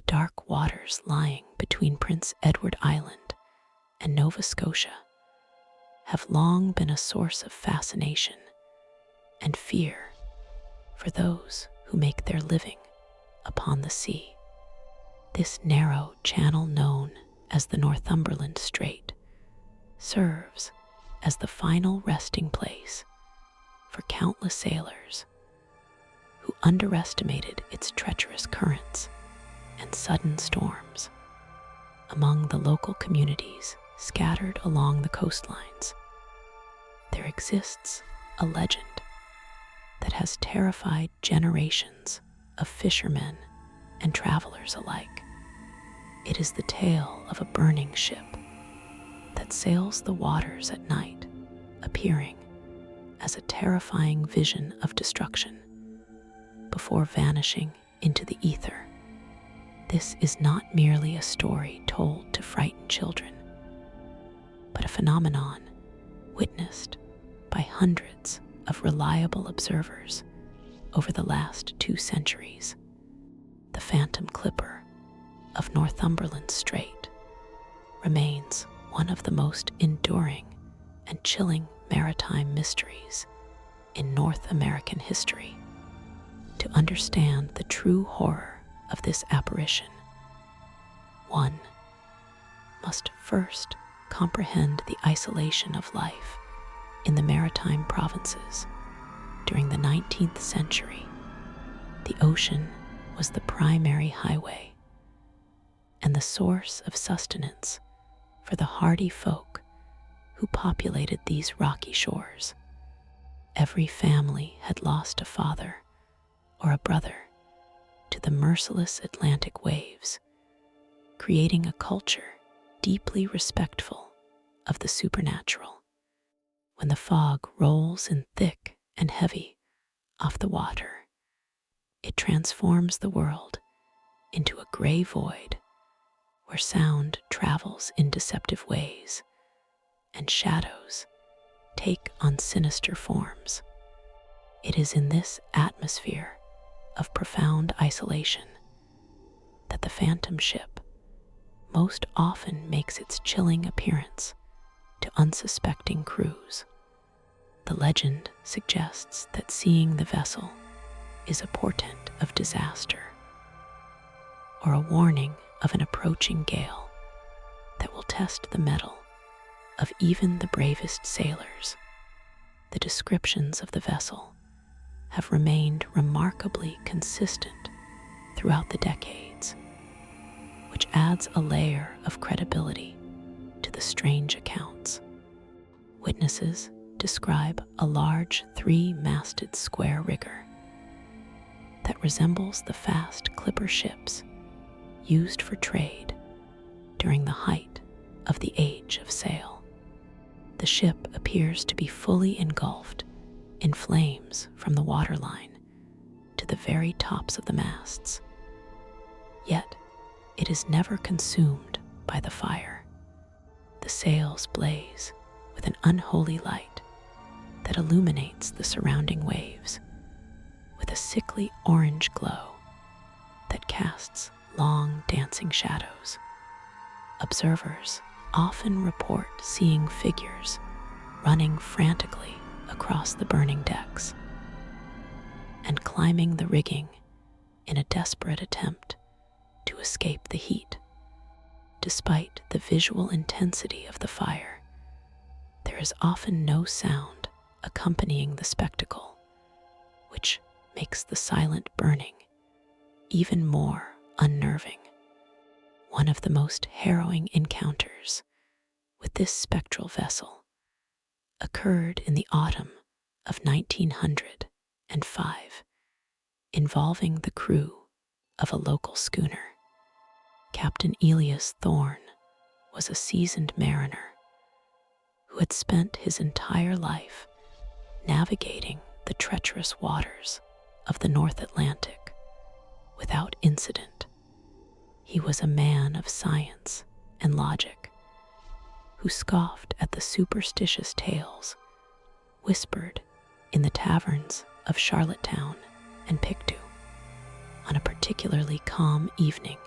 dark waters lying between Prince Edward Island and Nova Scotia have long been a source of fascination and fear for those who make their living upon the sea. This narrow channel, known as the Northumberland Strait, serves as the final resting place for countless sailors who underestimated its treacherous currents and sudden storms. Among the local communities scattered along the coastlines, there exists a legend that has terrified generations of fishermen and travelers alike. It is the tale of a burning ship that sails the waters at night, appearing as a terrifying vision of destruction before vanishing into the ether. This is not merely a story told to frighten children, but a phenomenon witnessed by hundreds of reliable observers over the last 2 centuries. The Phantom Clipper of Northumberland Strait remains one of the most enduring and chilling maritime mysteries in North American history. To understand the true horror of this apparition, one must first comprehend the isolation of life in the maritime provinces. During the 19th century, the ocean was the primary highway and the source of sustenance for the hardy folk who populated these rocky shores. Every family had lost a father or a brother to the merciless Atlantic waves, creating a culture deeply respectful of the supernatural. When the fog rolls in thick and heavy off the water, it transforms the world into a gray void where sound travels in deceptive ways and shadows take on sinister forms. It is in this atmosphere of profound isolation that the phantom ship most often makes its chilling appearance to unsuspecting crews. The legend suggests that seeing the vessel is a portent of disaster or a warning of an approaching gale that will test the mettle of even the bravest sailors. The descriptions of the vessel have remained remarkably consistent throughout the decades, which adds a layer of credibility to the strange accounts. Witnesses describe a large 3-masted square rigger that resembles the fast clipper ships used for trade during the height of the age of sail. The ship appears to be fully engulfed in flames from the waterline to the very tops of the masts. Yet, it is never consumed by the fire. The sails blaze with an unholy light that illuminates the surrounding waves with a sickly orange glow that casts long dancing shadows. Observers often report seeing figures running frantically across the burning decks and climbing the rigging in a desperate attempt to escape the heat. Despite the visual intensity of the fire, there is often no sound accompanying the spectacle, which makes the silent burning even more unnerving. One of the most harrowing encounters with this spectral vessel occurred in the autumn of 1905, involving the crew of a local schooner. Captain Elias Thorne was a seasoned mariner who had spent his entire life navigating the treacherous waters of the North Atlantic without incident. He was a man of science and logic who scoffed at the superstitious tales whispered in the taverns of Charlottetown and Pictou. On a particularly calm evening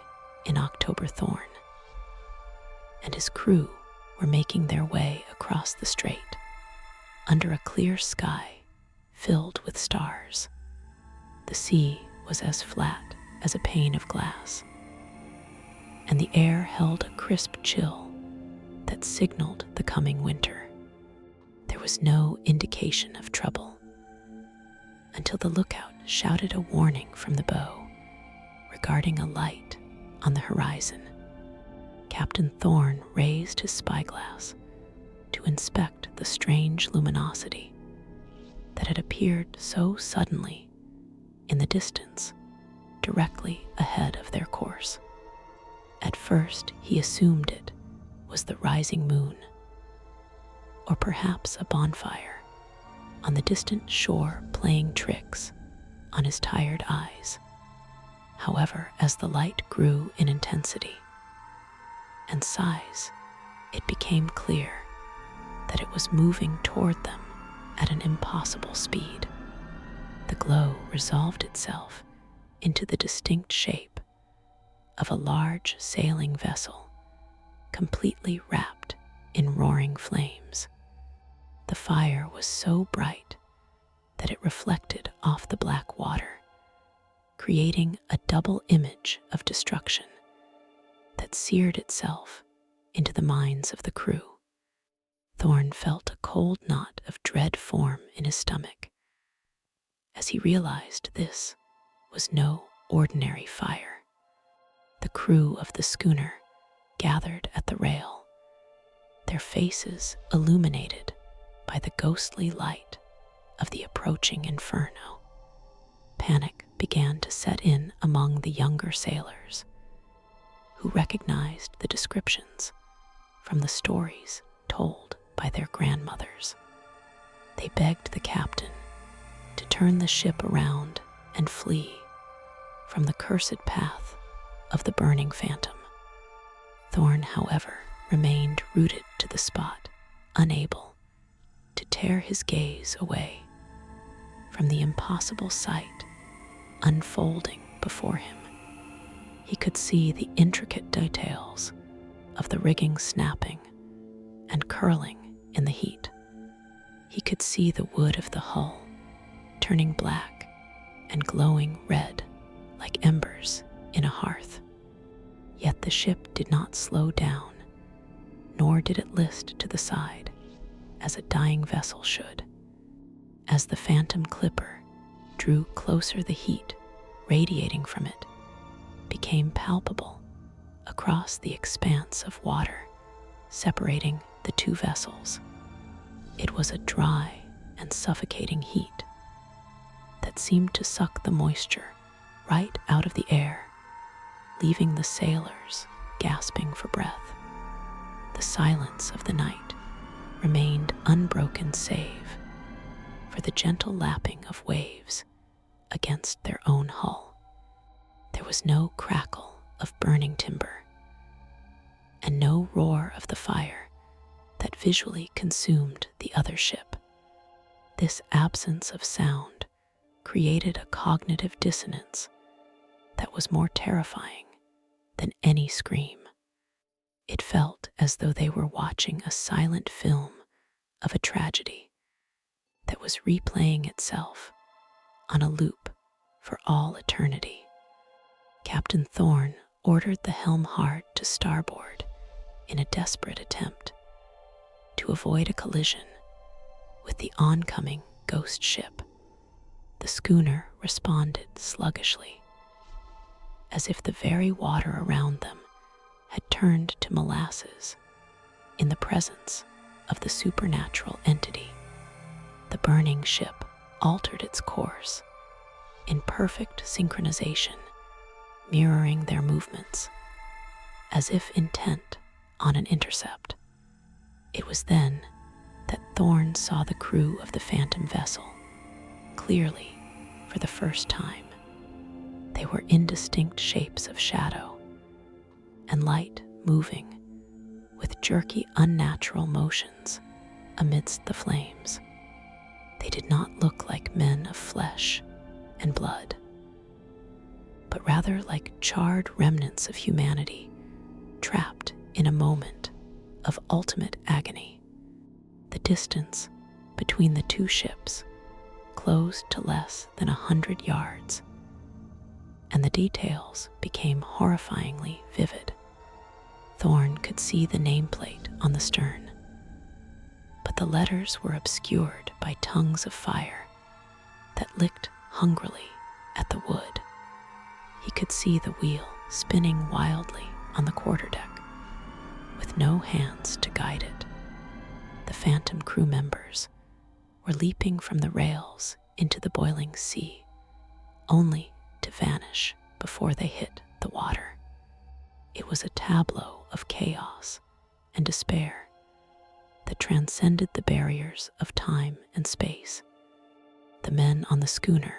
in October Thorn, and his crew were making their way across the strait under a clear sky filled with stars. The sea was as flat as a pane of glass, and the air held a crisp chill that signaled the coming winter. There was no indication of trouble until the lookout shouted a warning from the bow regarding a light on the horizon. Captain Thorn raised his spyglass to inspect the strange luminosity that had appeared so suddenly in the distance directly ahead of their course. At first, he assumed it was the rising moon, or perhaps a bonfire on the distant shore playing tricks on his tired eyes. However, as the light grew in intensity and size, it became clear that it was moving toward them at an impossible speed. The glow resolved itself into the distinct shape of a large sailing vessel, completely wrapped in roaring flames. The fire was so bright that it reflected off the black water, creating a double image of destruction that seared itself into the minds of the crew. Thorn felt a cold knot of dread form in his stomach as he realized this was no ordinary fire. The crew of the schooner gathered at the rail, their faces illuminated by the ghostly light of the approaching inferno. Panic began to set in among the younger sailors, who recognized the descriptions from the stories told by their grandmothers. They begged the captain to turn the ship around and flee from the cursed path of the burning phantom. Thorn, however, remained rooted to the spot, unable to tear his gaze away from the impossible sight unfolding before him. He could see the intricate details of the rigging snapping and curling in the heat. He could see the wood of the hull turning black and glowing red like embers in a hearth. Yet the ship did not slow down, nor did it list to the side as a dying vessel should. As the phantom clipper drew closer, the heat radiating from it became palpable across the expanse of water separating the two vessels. It was a dry and suffocating heat that seemed to suck the moisture right out of the air, leaving the sailors gasping for breath. The silence of the night remained unbroken save for the gentle lapping of waves against their own hull. There was no crackle of burning timber and no roar of the fire that visually consumed the other ship. This absence of sound created a cognitive dissonance that was more terrifying than any scream. It felt as though they were watching a silent film of a tragedy that was replaying itself on a loop for all eternity. Captain Thorn ordered the helm hard to starboard in a desperate attempt to avoid a collision with the oncoming ghost ship. The schooner responded sluggishly, as if the very water around them had turned to molasses in the presence of the supernatural entity. The burning ship altered its course in perfect synchronization, mirroring their movements, as if intent on an intercept. It was then that Thorn saw the crew of the phantom vessel clearly for the first time. They were indistinct shapes of shadow and light moving with jerky, unnatural motions amidst the flames. They did not look like men of flesh and blood. but rather like charred remnants of humanity trapped in a moment of ultimate agony. The distance between the two ships closed to less than 100 yards, and the details became horrifyingly vivid. Thorne could see the nameplate on the stern, but the letters were obscured by tongues of fire that licked hungrily at the wood. He could see the wheel spinning wildly on the quarterdeck, with no hands to guide it. The phantom crew members were leaping from the rails into the boiling sea, only to vanish before they hit the water. It was a tableau of chaos and despair that transcended the barriers of time and space. The men on the schooner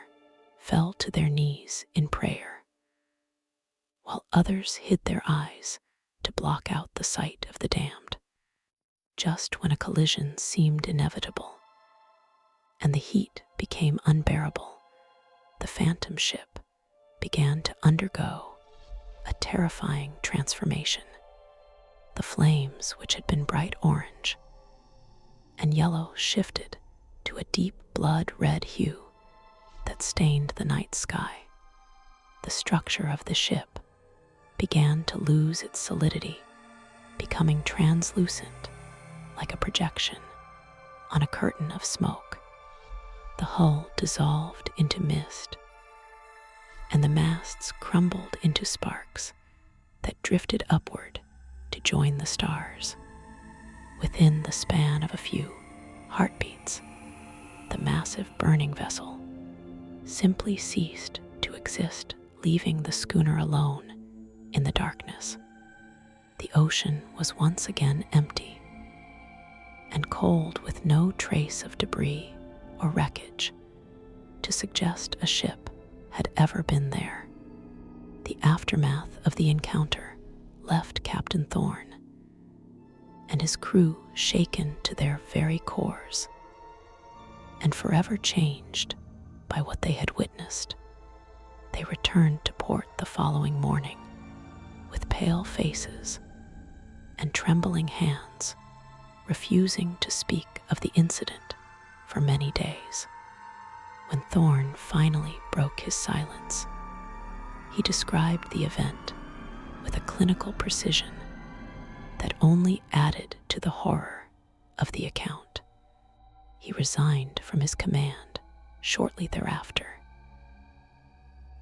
fell to their knees in prayer, while others hid their eyes to block out the sight of the damned. Just when a collision seemed inevitable and the heat became unbearable, the phantom ship began to undergo a terrifying transformation. The flames, which had been bright orange and yellow, shifted to a deep blood-red hue that stained the night sky. The structure of the ship began to lose its solidity, becoming translucent like a projection on a curtain of smoke. The hull dissolved into mist, and the masts crumbled into sparks that drifted upward to join the stars. Within the span of a few heartbeats, the massive burning vessel simply ceased to exist, leaving the schooner alone in the darkness. The ocean was once again empty and cold, with no trace of debris or wreckage to suggest a ship had ever been there. The aftermath of the encounter left Captain Thorne and his crew shaken to their very cores and forever changed by what they had witnessed. They returned to port the following morning with pale faces and trembling hands, refusing to speak of the incident for many days. When Thorne finally broke his silence, he described the event with a clinical precision that only added to the horror of the account. He resigned from his command shortly thereafter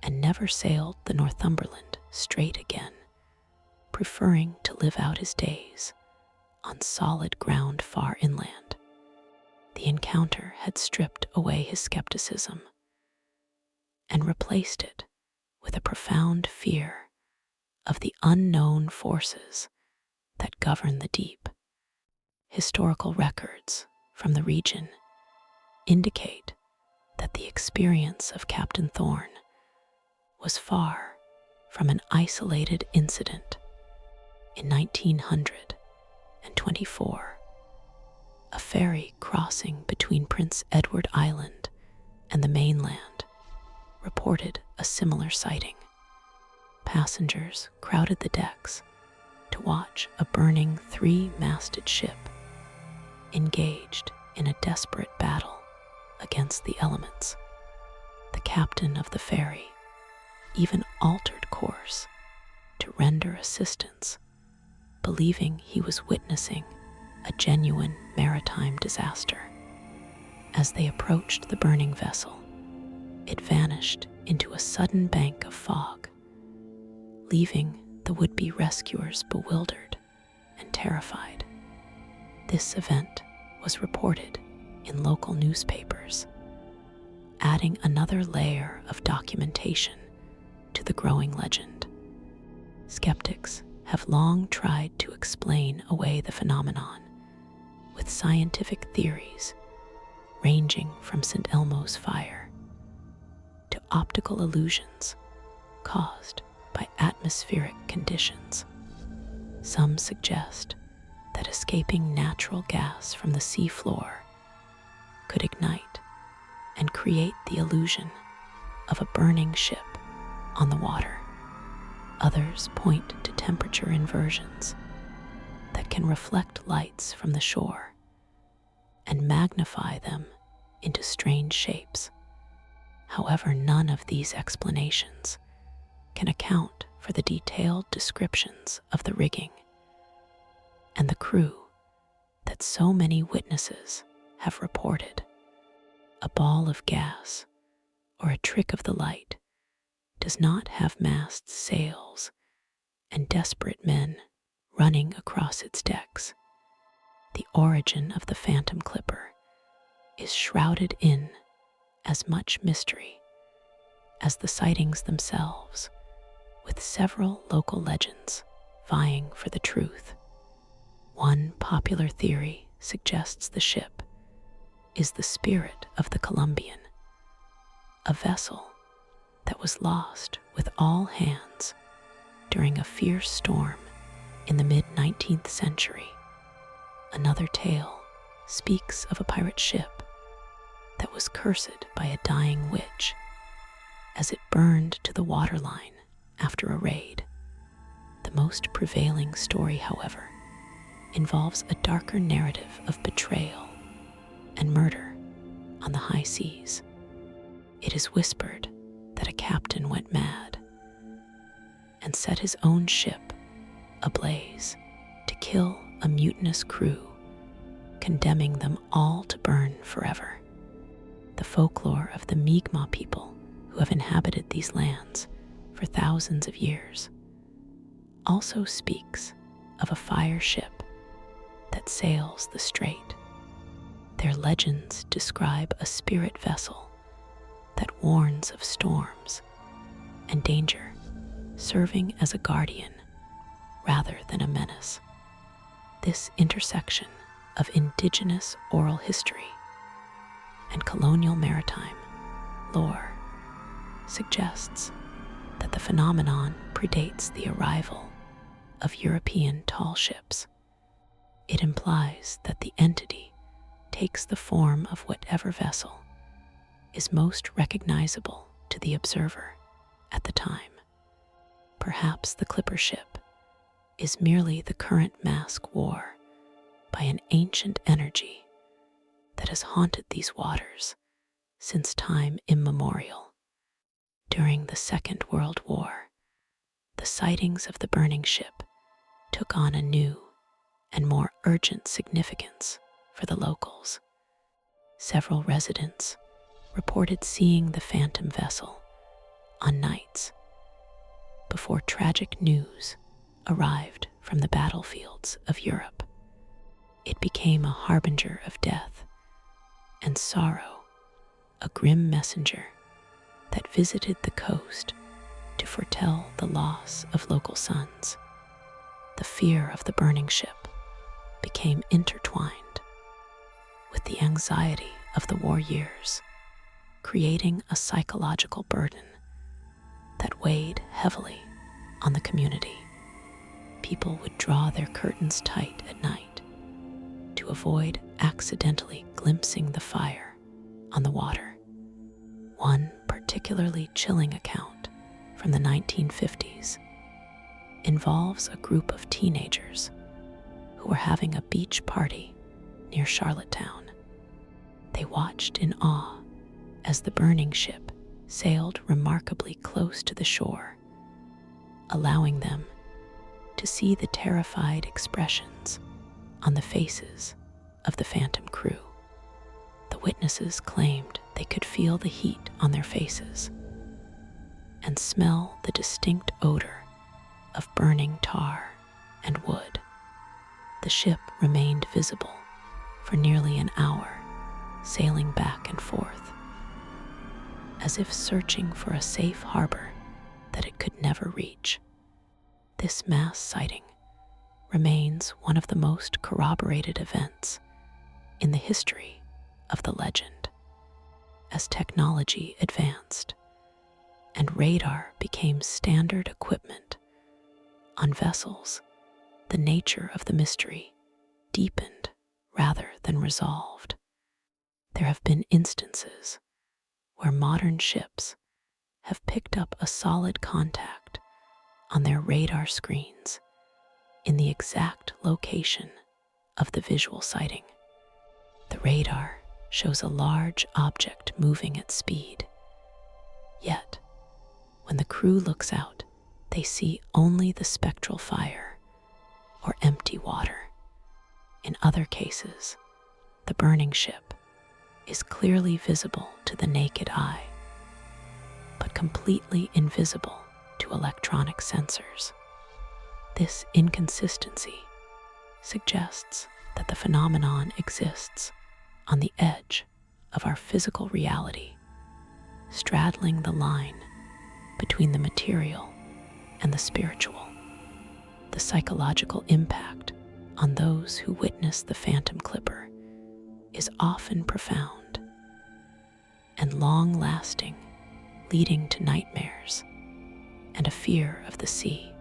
and never sailed the Northumberland Strait again, preferring to live out his days on solid ground far inland. The encounter had stripped away his skepticism and replaced it with a profound fear of the unknown forces that govern the deep. Historical records from the region indicate that the experience of Captain Thorne was far from an isolated incident. In 1924, a ferry crossing between Prince Edward Island and the mainland reported a similar sighting. Passengers crowded the decks to watch a burning three-masted ship engaged in a desperate battle against the elements. The captain of the ferry even altered course to render assistance, believing he was witnessing a genuine maritime disaster. As they approached the burning vessel, it vanished into a sudden bank of fog, leaving the would-be rescuers bewildered and terrified. This event was reported in local newspapers, adding another layer of documentation to the growing legend. Skeptics have long tried to explain away the phenomenon with scientific theories ranging from St. Elmo's fire to optical illusions caused by atmospheric conditions. Some suggest that escaping natural gas from the sea floor could ignite and create the illusion of a burning ship on the water. Others point to temperature inversions that can reflect lights from the shore and magnify them into strange shapes. However, none of these explanations can account for the detailed descriptions of the rigging and the crew that so many witnesses have reported. A ball of gas or a trick of the light does not have masts, sails, and desperate men running across its decks. The origin of the Phantom Clipper is shrouded in as much mystery as the sightings themselves, with several local legends vying for the truth. One popular theory suggests the ship is the spirit of the Columbian, a vessel that was lost with all hands during a fierce storm in the mid-19th century. Another tale speaks of a pirate ship that was cursed by a dying witch as it burned to the waterline after a raid. The most prevailing story, however, involves a darker narrative of betrayal and murder on the high seas. It is whispered that a captain went mad and set his own ship ablaze to kill a mutinous crew, condemning them all to burn forever. The folklore of the Mi'kmaq people who have inhabited these lands for thousands of years also speaks of a fire ship that sails the strait. Their legends describe a spirit vessel that warns of storms and danger, serving as a guardian rather than a menace. This intersection of indigenous oral history and colonial maritime lore suggests that the phenomenon predates the arrival of European tall ships. It implies that the entity takes the form of whatever vessel is most recognizable to the observer at the time. Perhaps the clipper ship is merely the current mask wore by an ancient energy that has haunted these waters since time immemorial. During the Second World War, the sightings of the burning ship took on a new and more urgent significance for the locals. Several residents reported seeing the phantom vessel on nights before tragic news arrived from the battlefields of Europe. It became a harbinger of death and sorrow, a grim messenger that visited the coast to foretell the loss of local sons. The fear of the burning ship became intertwined with the anxiety of the war years, creating a psychological burden that weighed heavily on the community. People would draw their curtains tight at night to avoid accidentally glimpsing the fire on the water. One particularly chilling account from the 1950s involves a group of teenagers who were having a beach party near Charlottetown. They watched in awe as the burning ship sailed remarkably close to the shore, allowing them to see the terrified expressions on the faces of the phantom crew. The witnesses claimed they could feel the heat on their faces and smell the distinct odor of burning tar and wood. The ship remained visible for nearly an hour, sailing back and forth, as if searching for a safe harbor that it could never reach. This mass sighting remains one of the most corroborated events in the history of the legend. As technology advanced and radar became standard equipment on vessels, the nature of the mystery deepened rather than resolved. There have been instances where modern ships have picked up a solid contact on their radar screens in the exact location of the visual sighting. The radar shows a large object moving at speed. Yet, when the crew looks out, they see only the spectral fire or empty water. In other cases, the burning ship is clearly visible to the naked eye, but completely invisible to electronic sensors. This inconsistency suggests that the phenomenon exists on the edge of our physical reality, straddling the line between the material and the spiritual. The psychological impact on those who witness the phantom clipper is often profound and long-lasting, leading to nightmares and a fear of the sea.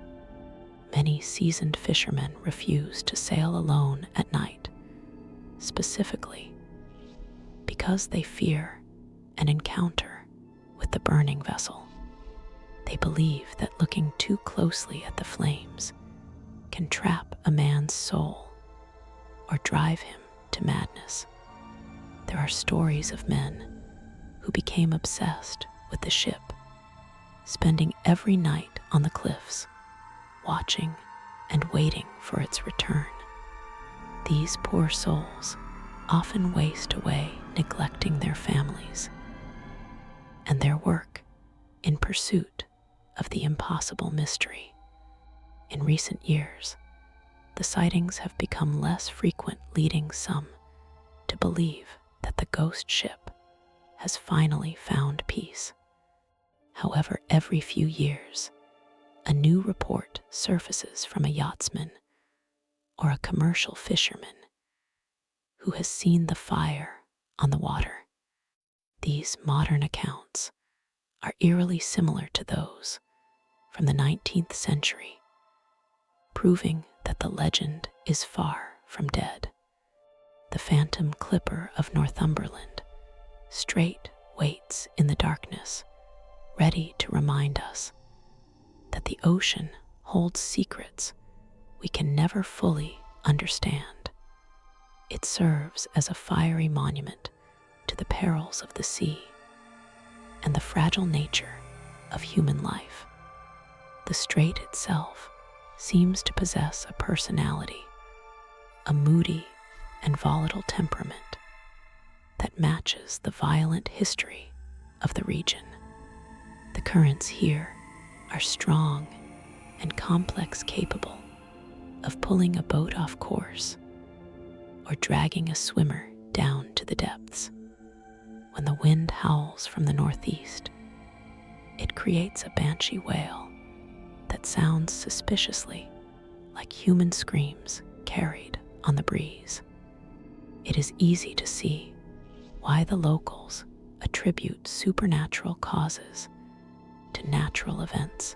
Many seasoned fishermen refuse to sail alone at night, specifically because they fear an encounter with the burning vessel. They believe that looking too closely at the flames can trap a man's soul or drive him to madness. There are stories of men who became obsessed with the ship, spending every night on the cliffs, watching and waiting for its return. These poor souls often waste away neglecting their families and their work in pursuit of the impossible mystery. In recent years, the sightings have become less frequent, leading some to believe that the ghost ship has finally found peace. However, every few years, a new report surfaces from a yachtsman or a commercial fisherman who has seen the fire on the water. These modern accounts are eerily similar to those from the 19th century, proving that the legend is far from dead. The phantom clipper of Northumberland Strait waits in the darkness, ready to remind us that the ocean holds secrets we can never fully understand. It serves as a fiery monument to the perils of the sea and the fragile nature of human life. The strait itself seems to possess a personality, a moody and volatile temperament that matches the violent history of the region. The currents here are strong and complex, capable of pulling a boat off course or dragging a swimmer down to the depths. When the wind howls from the northeast, it creates a banshee wail that sounds suspiciously like human screams carried on the breeze. It is easy to see why the locals attribute supernatural causes to natural events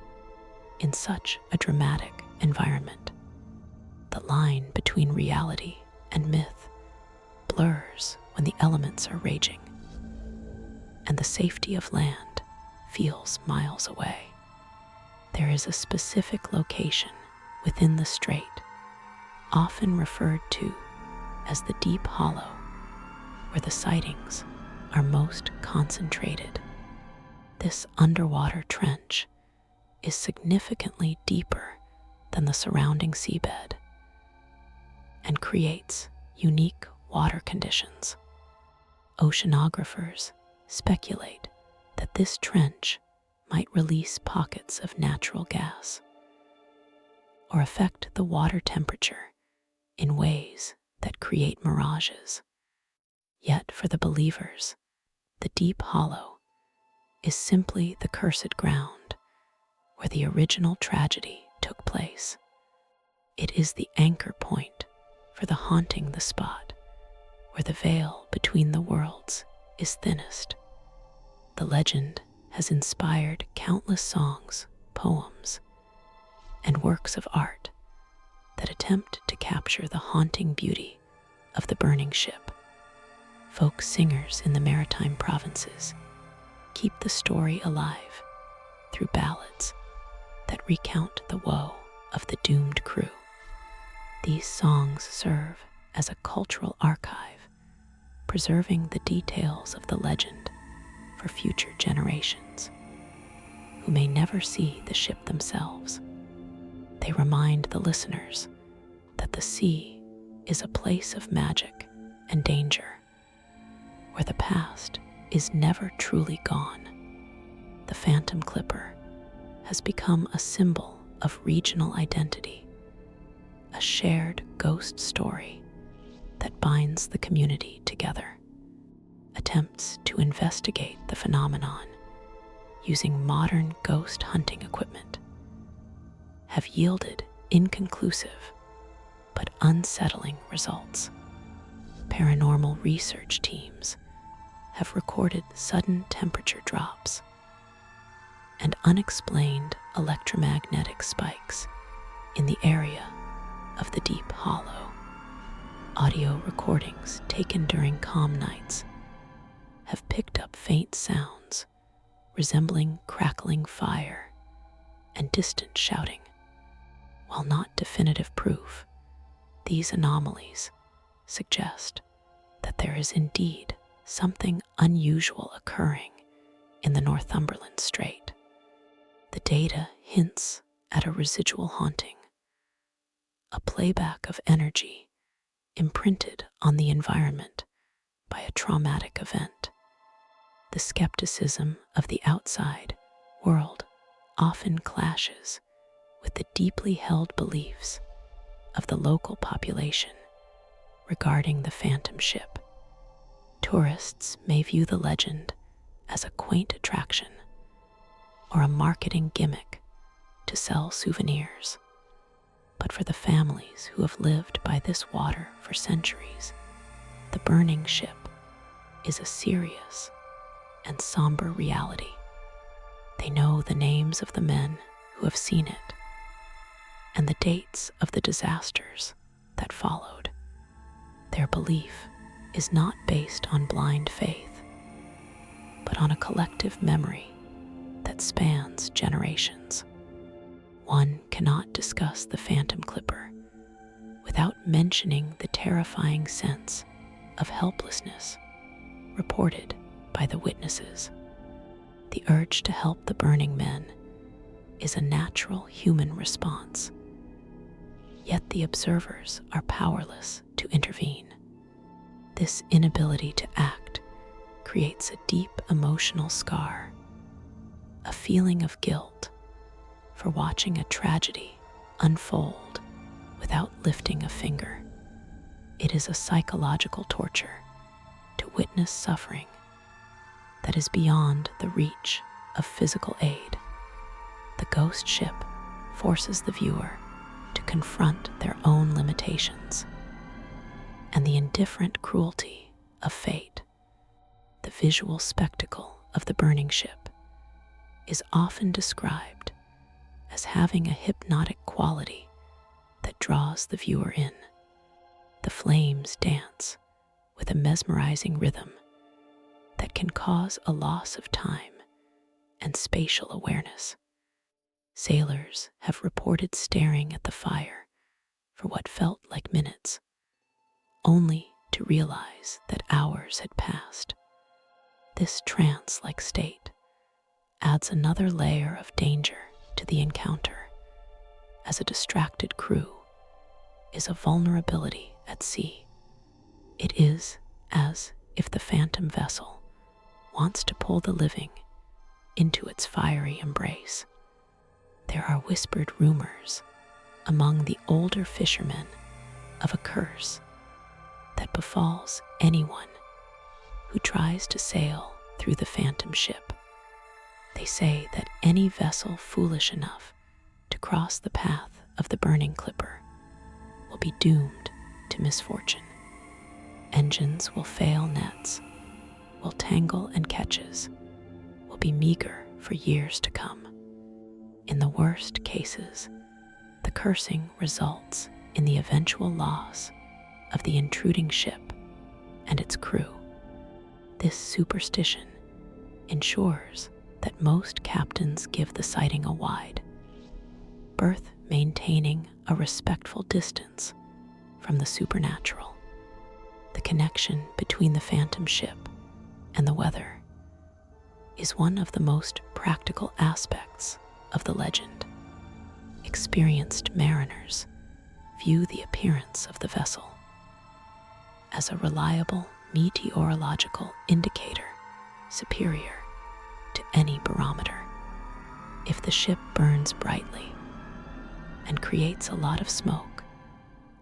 in such a dramatic environment. The line between reality and myth blurs when the elements are raging, and the safety of land feels miles away. There is a specific location within the strait, often referred to as the Deep Hollow, where the sightings are most concentrated. This underwater trench is significantly deeper than the surrounding seabed and creates unique water conditions. Oceanographers speculate that this trench might release pockets of natural gas or affect the water temperature in ways that create mirages. Yet for the believers, the Deep Hollow is simply the cursed ground where the original tragedy took place. It is the anchor point for the haunting the spot where the veil between the worlds is thinnest. The legend has inspired countless songs, poems, and works of art that attempt to capture the haunting beauty of the burning ship. Folk singers in the Maritime provinces keep the story alive through ballads that recount the woe of the doomed crew. These songs serve as a cultural archive, preserving the details of the legend for future generations who may never see the ship themselves. They remind the listeners that the sea is a place of magic and danger, where the past is never truly gone. The Phantom Clipper has become a symbol of regional identity, a shared ghost story that binds the community together. Attempts to investigate the phenomenon using modern ghost hunting equipment have yielded inconclusive but unsettling results. Paranormal research teams have recorded sudden temperature drops and unexplained electromagnetic spikes in the area of the deep hollow. Audio recordings taken during calm nights have picked up faint sounds resembling crackling fire and distant shouting. While not definitive proof, these anomalies suggest that there is indeed something unusual occurring in the Northumberland Strait. The data hints at a residual haunting, a playback of energy imprinted on the environment by a traumatic event. The skepticism of the outside world often clashes with the deeply held beliefs of the local population regarding the phantom ship. Tourists may view the legend as a quaint attraction or a marketing gimmick to sell souvenirs. But for the families who have lived by this water for centuries, the burning ship is a serious and somber reality. They know the names of the men who have seen it and the dates of the disasters that followed. Their belief is not based on blind faith, but on a collective memory that spans generations. One cannot discuss the Phantom Clipper without mentioning the terrifying sense of helplessness reported by the witnesses. The urge to help the burning men is a natural human response, yet the observers are powerless to intervene. This inability to act creates a deep emotional scar, a feeling of guilt for watching a tragedy unfold without lifting a finger. It is a psychological torture to witness suffering that is beyond the reach of physical aid. The ghost ship forces the viewer to confront their own limitations and the indifferent cruelty of fate. The visual spectacle of the burning ship is often described as having a hypnotic quality that draws the viewer in. The flames dance with a mesmerizing rhythm that can cause a loss of time and spatial awareness. Sailors have reported staring at the fire for what felt like minutes, only to realize that hours had passed. This trance-like state adds another layer of danger to the encounter, as a distracted crew is a vulnerability at sea. It is as if the phantom vessel wants to pull the living into its fiery embrace. There are whispered rumors among the older fishermen of a curse that befalls anyone who tries to sail through the phantom ship. They say that any vessel foolish enough to cross the path of the burning clipper will be doomed to misfortune. Engines will fail, nets will tangle, and catches will be meager for years to come. In the worst cases, the cursing results in the eventual loss of the intruding ship and its crew. This superstition ensures that most captains give the sighting a wide berth, maintaining a respectful distance from the supernatural. The connection between the phantom ship and the weather is one of the most practical aspects of the legend. Experienced mariners view the appearance of the vessel as a reliable meteorological indicator superior to any barometer. If the ship burns brightly and creates a lot of smoke,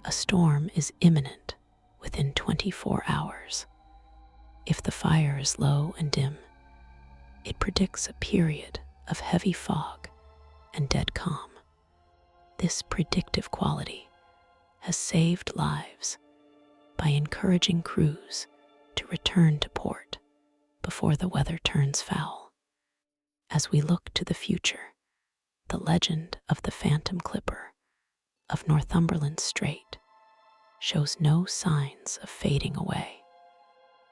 a storm is imminent within 24 hours. If the fire is low and dim, it predicts a period of heavy fog and dead calm. This predictive quality has saved lives by encouraging crews to return to port before the weather turns foul. As we look to the future, the legend of the Phantom Clipper of Northumberland Strait shows no signs of fading away.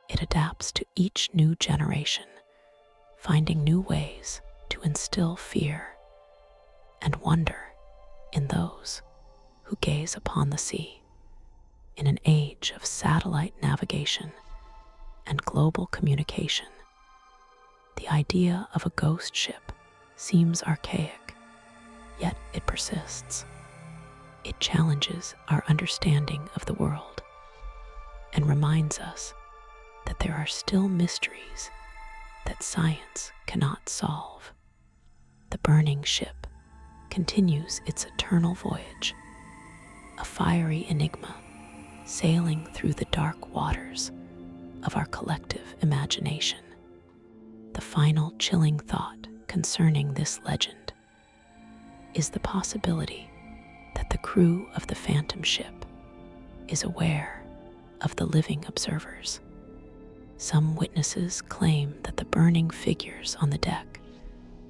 It adapts to each new generation, finding new ways to instill fear and wonder in those who gaze upon the sea. In an age of satellite navigation and global communication, the idea of a ghost ship seems archaic, yet it persists. It challenges our understanding of the world and reminds us that there are still mysteries that science cannot solve. The burning ship continues its eternal voyage, a fiery enigma sailing through the dark waters of our collective imagination. The final chilling thought concerning this legend is the possibility that the crew of the Phantom ship is aware of the living observers. Some witnesses claim that the burning figures on the deck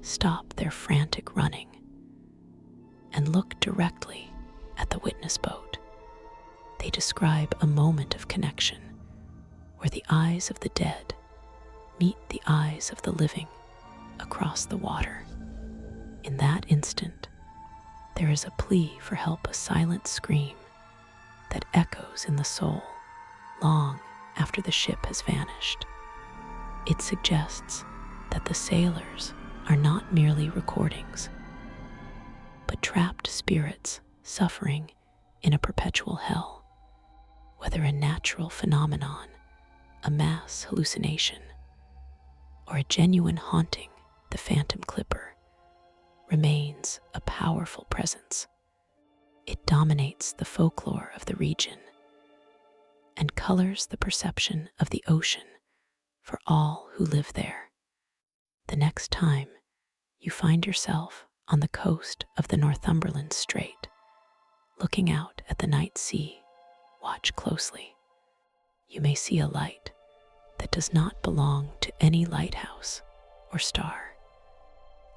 stop their frantic running and look directly at the witness boat. They describe a moment of connection where the eyes of the dead meet the eyes of the living across the water. In that instant, there is a plea for help, a silent scream that echoes in the soul long after the ship has vanished. It suggests that the sailors are not merely recordings, but trapped spirits suffering in a perpetual hell. Whether a natural phenomenon, a mass hallucination, or a genuine haunting, the Phantom Clipper remains a powerful presence. It dominates the folklore of the region and colors the perception of the ocean for all who live there. The next time you find yourself on the coast of the Northumberland Strait, looking out at the night sea, watch closely. You may see a light that does not belong to any lighthouse or star.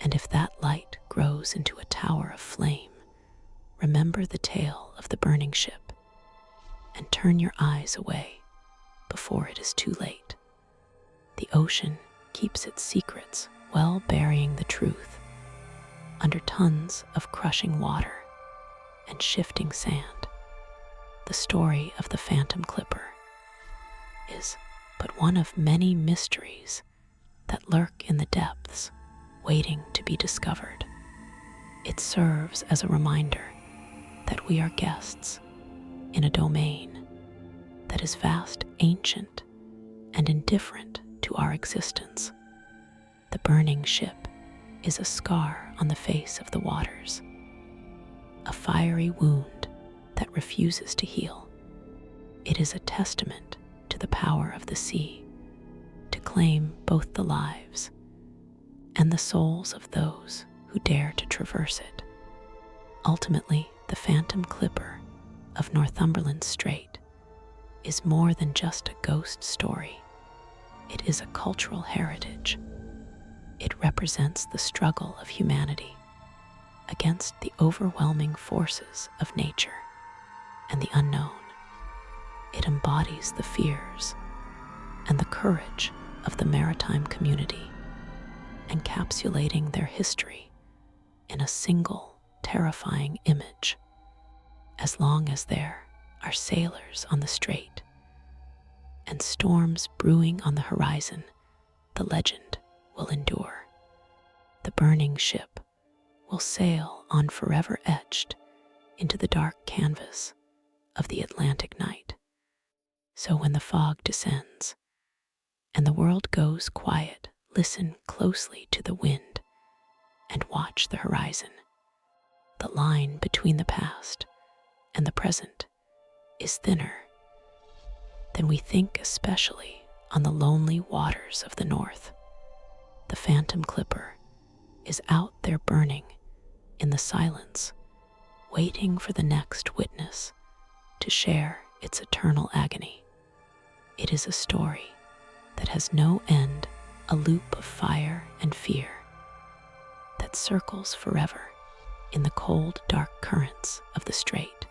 And if that light grows into a tower of flame, remember the tale of the burning ship and turn your eyes away before it is too late. The ocean keeps its secrets well, burying the truth under tons of crushing water and shifting sand. The story of the Phantom Clipper is but one of many mysteries that lurk in the depths, waiting to be discovered. It serves as a reminder that we are guests in a domain that is vast, ancient, and indifferent to our existence. The burning ship is a scar on the face of the waters, a fiery wound that refuses to heal. It is a testament to the power of the sea to claim both the lives and the souls of those who dare to traverse it. Ultimately, the Phantom Clipper of Northumberland Strait is more than just a ghost story. It is a cultural heritage. It represents the struggle of humanity against the overwhelming forces of nature and the unknown. It embodies the fears and the courage of the maritime community encapsulating their history in a single terrifying image. As long as there are sailors on the strait and storms brewing on the horizon, the legend will endure. The burning ship will sail on forever, etched into the dark canvas of the Atlantic night. So when the fog descends and the world goes quiet, listen closely to the wind and watch the horizon. The line between the past and the present is thinner than we think, especially on the lonely waters of the north. The phantom clipper is out there burning in the silence, waiting for the next witness to share its eternal agony. It is a story that has no end, a loop of fire and fear that circles forever in the cold, dark currents of the strait.